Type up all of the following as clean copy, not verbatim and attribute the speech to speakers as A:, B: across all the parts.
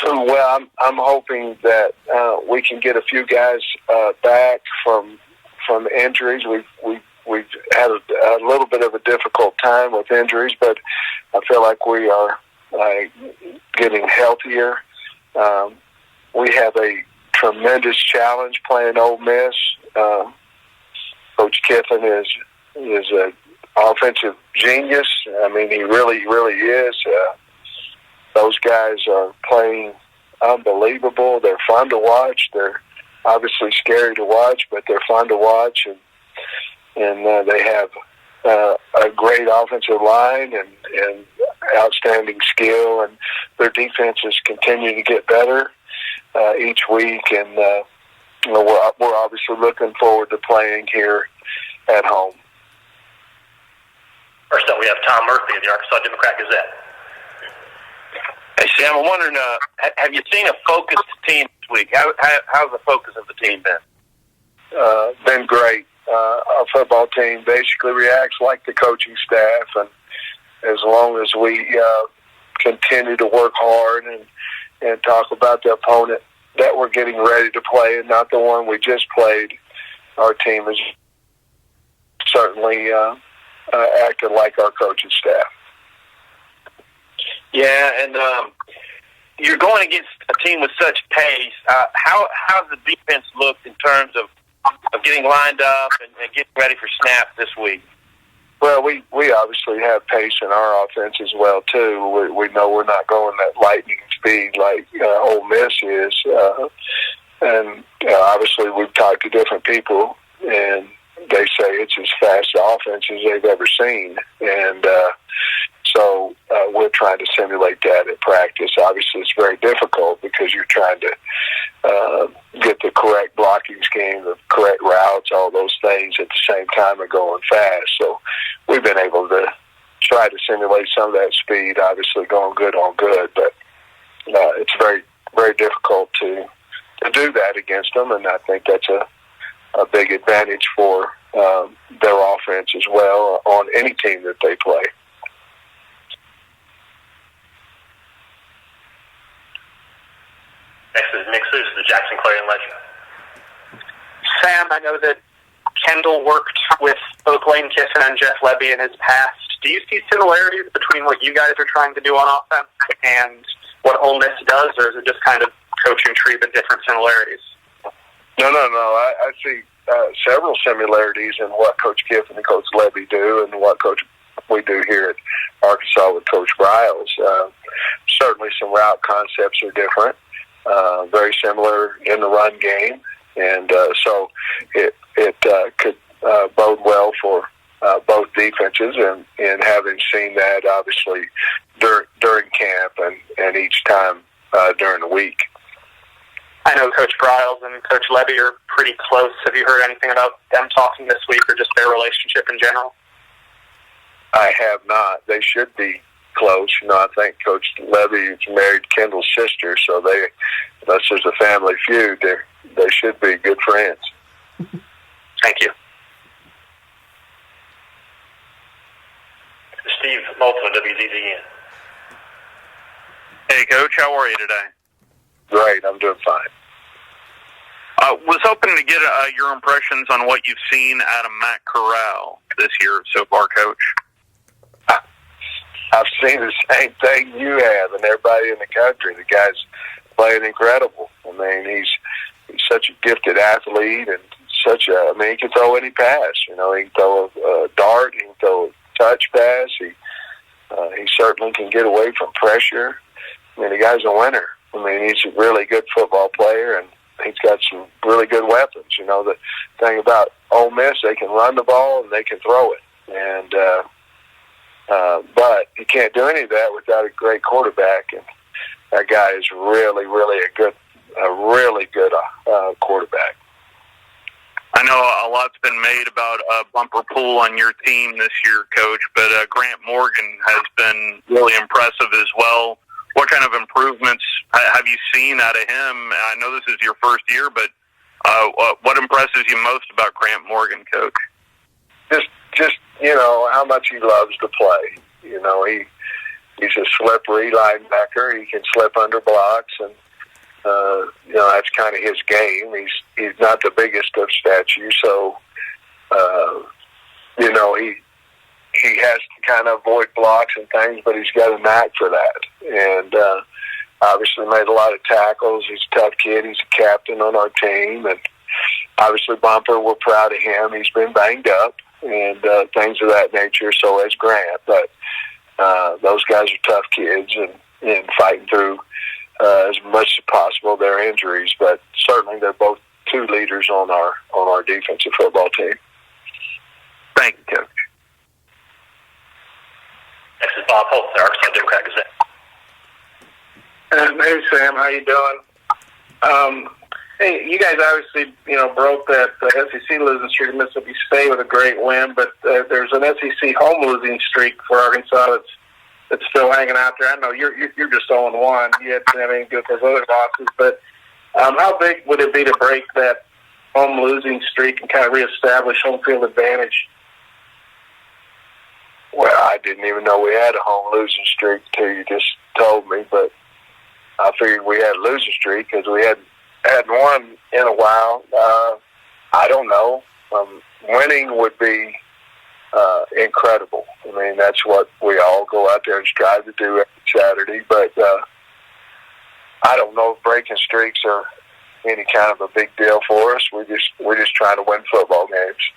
A: Well, I'm hoping that we can get a few guys back from injuries. We've had a little bit of a difficult time with injuries, but I feel like we are getting healthier. We have a tremendous challenge playing Ole Miss. Coach Kiffin is an offensive genius. I mean, he really is. Those guys are playing unbelievable. They're fun to watch. They're obviously scary to watch, but they're fun to watch. And they have a great offensive line and outstanding skill. And their defenses continue to get better each week. And we're obviously looking forward to playing here at home.
B: First up, we have Tom Murphy of the Arkansas Democrat-Gazette.
C: Hey, Sam, I'm wondering, have you seen a focused team this week? How's the focus of the team been?
A: Been great. Our football team basically reacts like the coaching staff, and as long as we continue to work hard and talk about the opponent that we're getting ready to play and not the one we just played, our team is certainly acted like our coaching staff.
C: Yeah, and you're going against a team with such pace. How's the defense looked in terms of getting lined up and getting ready for snaps this week?
A: Well, we obviously have pace in our offense as well, too. We know we're not going at lightning speed like Ole Miss is. And obviously we've talked to different people, and they say it's as fast an offense as they've ever seen. And so we're trying to simulate that in practice. Obviously, it's very difficult because you're trying to get the correct blocking scheme, the correct routes, all those things at the same time and going fast. So we've been able to try to simulate some of that speed, obviously going good on good. But it's very, very difficult to do that against them, and I think that's a big advantage for their offense as well on any team that they play.
B: Next is Nick Seuss, the Jackson Clarion Ledger.
D: Sam, I know that Kendall worked with both Lane Kiffin and Jeff Lebby in his past. Do you see similarities between what you guys are trying to do on offense and what Ole Miss does, or is it just kind of coaching tree but different similarities?
A: No. I see several similarities in what Coach Kiffin and Coach Lebby do and what we do here at Arkansas with Coach Briles. Certainly some route concepts are different. Very similar in the run game, and so it could bode well for both defenses, and having seen that obviously during camp and each time during the week.
D: I know Coach Briles and Coach Lebby are pretty close. Have you heard anything about them talking this week or just their relationship in general?
A: I have not. They should be close. I think Coach Lebby married Kendall's sister, so unless there's a family feud, they should be good friends.
D: Thank you.
B: Steve Moulton of WZZN.
E: Hey, Coach, how are you today?
A: Great, I'm doing fine.
E: Was hoping to get your impressions on what you've seen out of Matt Corral this year so far, Coach.
A: I've seen the same thing you have and everybody in the country. The guy's playing incredible. I mean, he's such a gifted athlete and he can throw any pass. He can throw a dart, he can throw a touch pass. He certainly can get away from pressure. I mean, the guy's a winner. I mean, he's a really good football player, and he's got some really good weapons. The thing about Ole Miss, they can run the ball and they can throw it. And but you can't do any of that without a great quarterback. And that guy is really, really a really good quarterback.
E: I know a lot's been made about a bumper pool on your team this year, Coach, but Grant Morgan has been really impressive as well. What kind of improvements have you seen out of him? I know this is your first year, but what impresses you most about Grant Morgan, Coach?
A: Just how much he loves to play. he's a slippery linebacker. He can slip under blocks, and that's kind of his game. He's not the biggest of stature, so he has to kind of avoid blocks and things, but he's got a knack for that. And obviously made a lot of tackles. He's a tough kid. He's a captain on our team, and obviously Bumper, we're proud of him. He's been banged up and things of that nature. So has Grant, but those guys are tough kids and fighting through as much as possible their injuries. But certainly they're both two leaders on our defensive football team.
E: Thank you, Coach.
B: Next is Bob Holt, the Arkansas Democrat Gazette.
F: Hey, Sam, how you doing? Hey, you guys obviously, broke that SEC losing streak at Mississippi State with a great win, but there's an SEC home losing streak for Arkansas that's still hanging out there. I know you're just 0-1. You didn't have anything to do with those other losses, but how big would it be to break that home losing streak and kind of reestablish home field advantage?
A: Well, I didn't even know we had a home losing streak until you just told me, but I figured we had a losing streak because we hadn't won in a while. I don't know. Winning would be incredible. I mean, that's what we all go out there and strive to do every Saturday, but I don't know if breaking streaks are any kind of a big deal for us. We're just trying to win football games.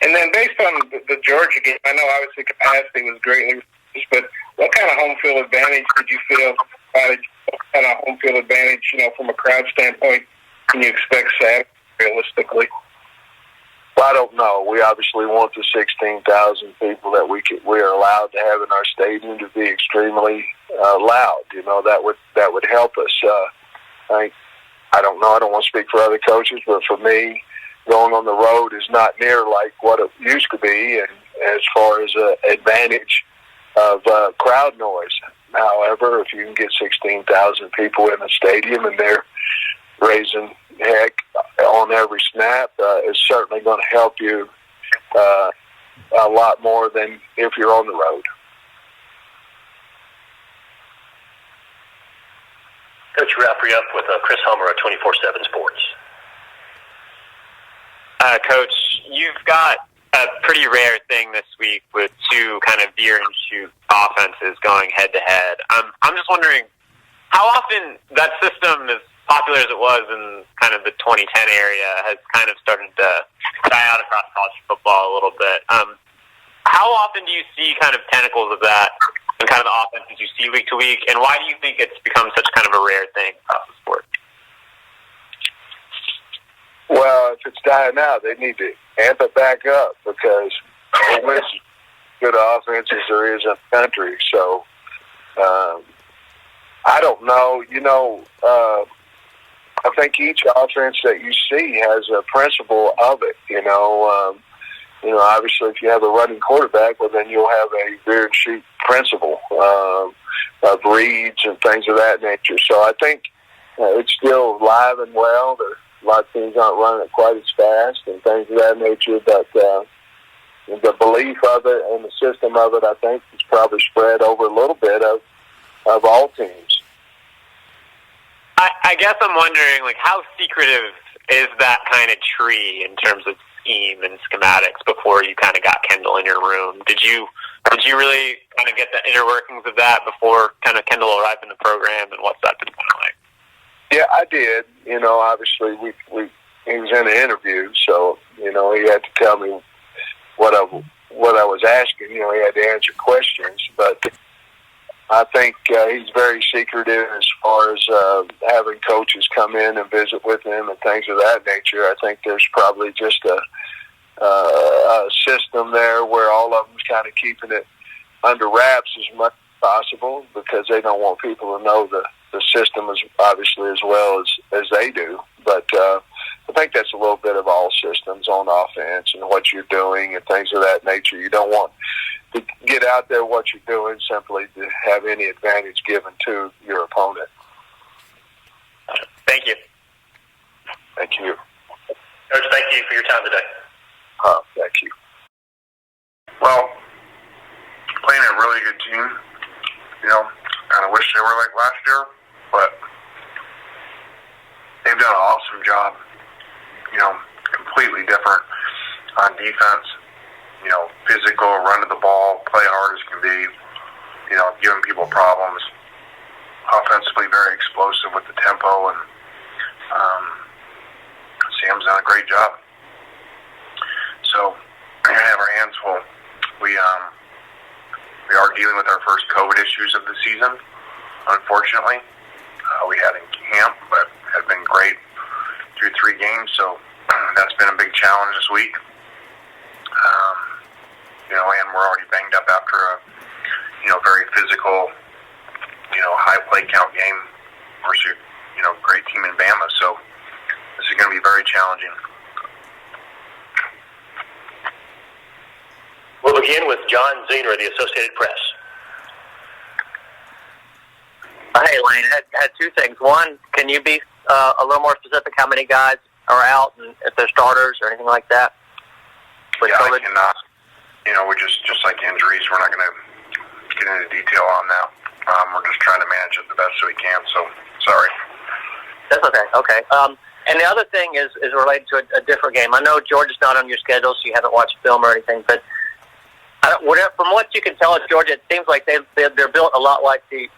F: And then based on the Georgia game, I know obviously capacity was greatly reduced, but what kind of home field advantage did you feel? What kind of home field advantage, from a crowd standpoint, can you expect Saturday realistically?
A: Well, I don't know. We obviously want the 16,000 people that we are allowed to have in our stadium to be extremely loud. That would help us. I don't know. I don't want to speak for other coaches, but for me, going on the road is not near like what it used to be, and as far as advantage of crowd noise. However, if you can get 16,000 people in the stadium and they're raising heck on every snap, it's certainly going to help you a lot more than if you're on the road.
B: Coach, wrap you up with Chris Homer at 24/7 Sports.
G: Coach, you've got a pretty rare thing this week with two kind of veer and shoot offenses going head to head. I'm just wondering how often that system, as popular as it was in kind of the 2010 area, has kind of started to die out across college football a little bit. How often do you see kind of tentacles of that and kind of the offenses you see week to week, and why do you think it's become such kind of a rare thing across the sport?
A: Well, if it's dying out, they need to amp it back up because Ole Miss is good offense as there is in the country. So, I don't know. I think each offense that you see has a principle of it. Obviously, if you have a running quarterback, well, then you'll have a veer and shoot principle of reads and things of that nature. So I think it's still alive and well. A lot of teams aren't running it quite as fast and things of that nature, but the belief of it and the system of it, I think, is probably spread over a little bit of all teams.
G: I guess I'm wondering, how secretive is that kind of tree in terms of scheme and schematics before you kind of got Kendall in your room? Did you really kind of get the inner workings of that before kind of Kendall arrived in the program, and what's that been kind of like?
A: Yeah, I did. Obviously he was in an interview, so he had to tell me what I was asking. He had to answer questions, but I think he's very secretive as far as having coaches come in and visit with him and things of that nature. I think there's probably just a system there where all of them's kind of keeping it under wraps as much as possible because they don't want people to know the system as obviously as well as they do. But I think that's a little bit of all systems on offense and what you're doing and things of that nature. You don't want to get out there what you're doing simply to have any advantage given to your opponent.
G: Thank you.
A: Thank you.
B: Coach, thank you for your time today.
A: Thank you.
E: Well, playing at
A: really good team. Kind of wish they were like last year, but they've done an awesome job. Completely different on defense. Physical, run to the ball, play hard as can be. Giving people problems. Offensively, very explosive with the tempo, and Sam's done a great job. So we're gonna have our hands full. We are dealing with our first COVID issues of the season, unfortunately. We had in camp, but have been great through 3 games, so that's been a big challenge this week. And we're already banged up after a very physical, high play count game versus, great team in Bama. So this is going to be very challenging.
B: We'll begin with John Zehner of the Associated Press.
G: Hey, Lane, had 2 things. One, can you be a little more specific how many guys are out and if they're starters or anything like that?
A: I cannot. We're just like injuries. We're not going to get into detail on that. We're just trying to manage it the best we can, so sorry.
G: That's okay. Okay. And the other thing is related to a different game. I know Georgia's not on your schedule, so you haven't watched film or anything, but from what you can tell at Georgia, it seems like they're built a lot like the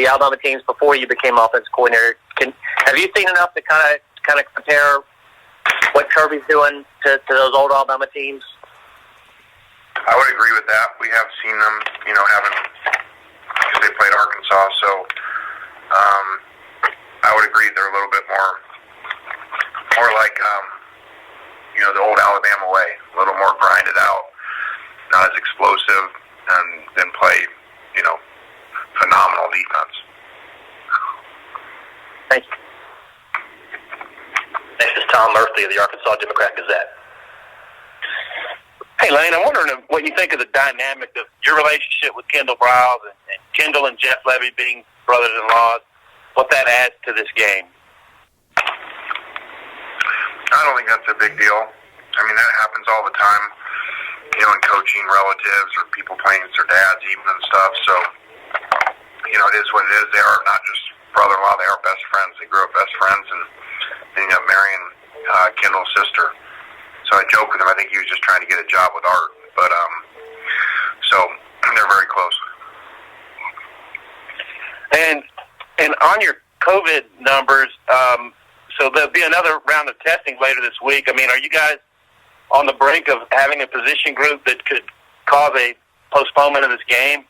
G: Alabama teams before you became offensive coordinator. Have you seen enough to kind of compare what Kirby's doing to those old Alabama teams?
A: I would agree with that. We have seen them, because they played Arkansas, so I would agree they're a little bit more like, the old Alabama way, a little more grinded out, not as explosive, and then play, phenomenal defense.
G: Thank you.
B: Next is Tom Murphy of the Arkansas Democrat-Gazette.
C: Hey, Lane, I'm wondering what you think of the dynamic of your relationship with Kendall Briles and Kendall and Jeff Levy being brothers-in-laws, what that adds to this game.
A: I don't think that's a big deal. That happens all the time, in coaching relatives or people playing against their dads even and stuff. So, it is what it is. They are not just brother-in-law, they are best friends. They grew up best friends and ended up marrying Kendall's sister. So I joke with him. I think he was just trying to get a job with Art. But, so they're very close.
C: And on your COVID numbers, so there'll be another round of testing later this week. Are you guys on the brink of having a position group that could cause a postponement of this game?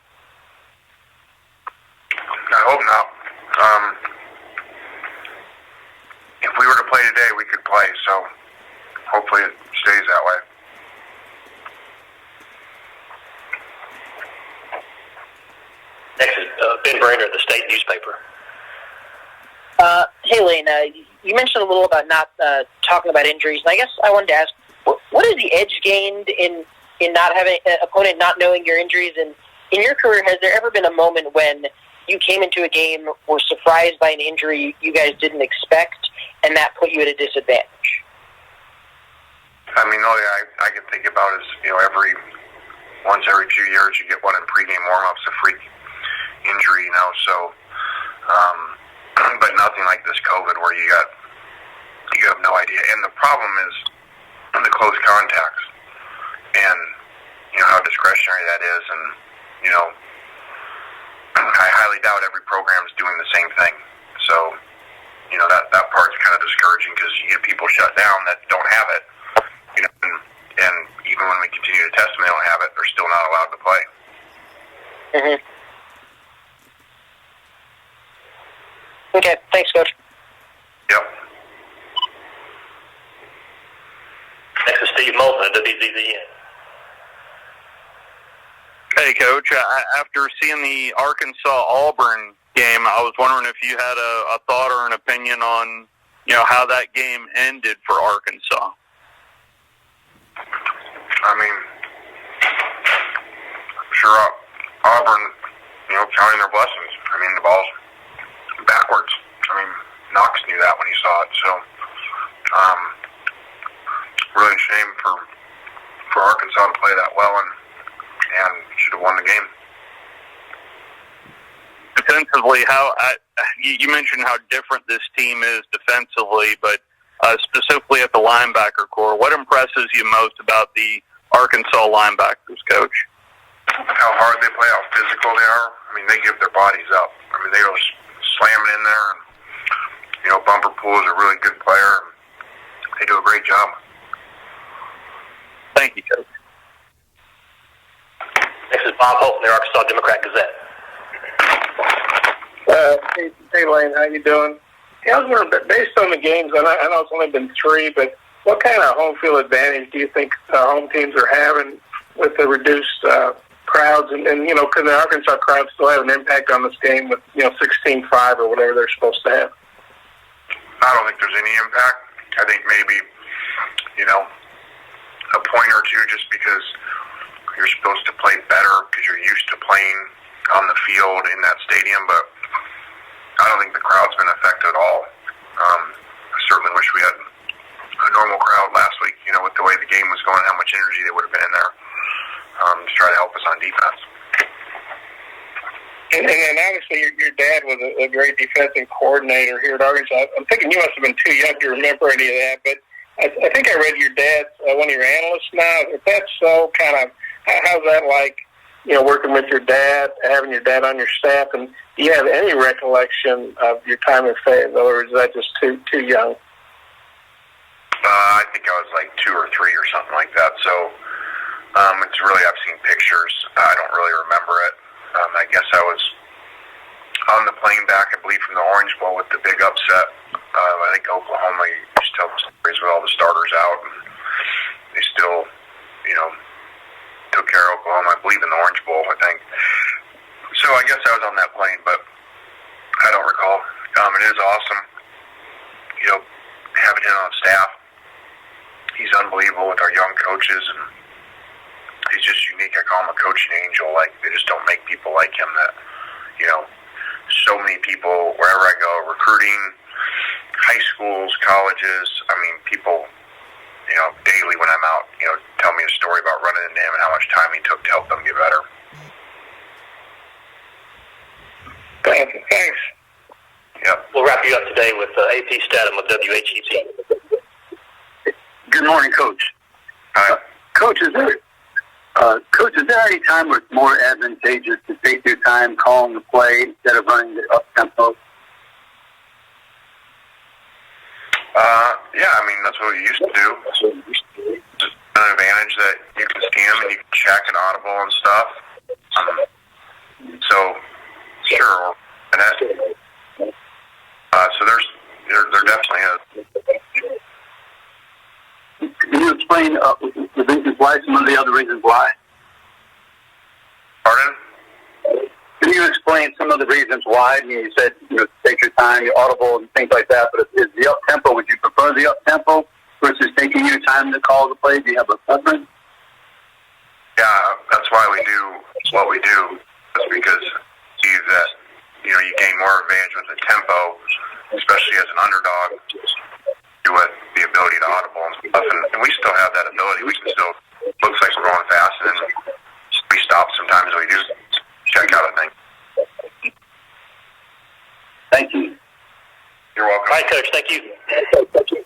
A: I hope not. If we were to play today, we could play. So hopefully it stays that way.
B: Next is Ben Brainerd of the State newspaper.
H: Hey, Lane, you mentioned a little about not talking about injuries, and I guess I wanted to ask, what is the edge gained in not having an opponent not knowing your injuries? And in your career, has there ever been a moment when you came into a game, were surprised by an injury you guys didn't expect, and that put you at a disadvantage?
A: The only I can think about is, once every 2 years you get one in pregame warm-ups, a freak injury, so, but nothing like this COVID where you have no idea. And the problem is the close contacts and, how discretionary that is. And, I highly doubt every program is doing the same thing. So, that part's kind of discouraging because you get people shut down that don't have it. And even when we continue to test them, they don't have it. They're still not allowed to play.
H: Mm-hmm. Okay, thanks, Coach.
A: Yep.
B: Next is Steve Moulton of WZZN.
E: Hey, Coach. After seeing the Arkansas-Auburn game, I was wondering if you had a thought or an opinion on, how that game ended for Arkansas.
A: I'm sure Auburn, counting their blessings. The ball's backwards. Knox knew that when he saw it. So, really a shame for Arkansas to play that well and should have won the game.
E: defensively, you mentioned how different this team is defensively, but specifically at the linebacker core, what impresses you most about the Arkansas linebackers, Coach?
I: How hard they play, how physical they are. I mean, they give their bodies up. I mean, they are slamming in there. And, you know, Bumper Pool is a really good player. They do a great job.
E: Thank you, Coach.
B: Next is Bob Holt from the Arkansas Democrat-Gazette.
F: Hey, Lane, how you doing? Yeah, I was wondering, based on the games, I know it's only been 3, but what kind of home field advantage do you think home teams are having with the reduced crowds? And you know, could the Arkansas crowd still have an impact on this game with, you know, 16-5 or whatever they're supposed to have?
I: I don't think there's any impact. I think maybe, you know, a point or two just because you're supposed to play better because you're used to playing on the field in that stadium, but I don't think the crowd's been affected at all. I certainly wish we had a normal crowd last week, you know, with the way the game was going, how much energy they would have been in there to try to help us on defense.
F: And then obviously your dad was a great defensive coordinator here at Arkansas. I'm thinking you must have been too young to remember any of that, but I think I read your dad's one of your analysts now. If that's so, kind of, how's that like, you know, working with your dad, having your dad on your staff, and do you have any recollection of your time in Fayetteville, or is that just too young?
I: I think I was like 2 or 3 or something like that. So it's really, I've seen pictures. I don't really remember it. I guess I was on the plane back, I believe, from the Orange Bowl with the big upset. I think Oklahoma used to tell the stories with all the starters out, and they still, you know, took care of Oklahoma, I believe, in the Orange Bowl, I think. So I guess I was on that plane, but I don't recall. It is awesome, you know, having him on staff. He's unbelievable with our young coaches, and he's just unique. I call him a coaching angel. Like, they just don't make people like him that, you know, so many people, wherever I go, recruiting, high schools, colleges, I mean, people, you know, daily when I'm out, you know, tell me a story about running into him and how much time he took to help them get better.
F: Thanks.
I: Yep.
B: We'll wrap you up today with AP Statham of WHET.
J: Good morning, Coach. Coach, is there any time where it's more advantageous to take your time calling the play instead of running the up-tempo?
I: Yeah, I mean, that's what we used to do. It's an advantage that you can see them and you can check an audible and stuff. So, sure. And so there definitely is.
J: Can you explain the reasons why, some of the other reasons why?
I: Pardon?
J: Can you explain some of the reasons why? I mean, you said, you know, take your time, your audible and things like that, but is the up-tempo, would you prefer the up-tempo versus taking your time to call the play? Do you have a preference?
I: Yeah, that's why we do what we do. It's because you that, you know, you gain more advantage with the tempo, especially as an underdog, with the ability to audible and stuff. And we still have that ability. We can still, looks like we're going fast, and then we stop sometimes when we do check out a thing.
J: Thank you.
I: You're welcome.
B: All right, Coach. Thank you.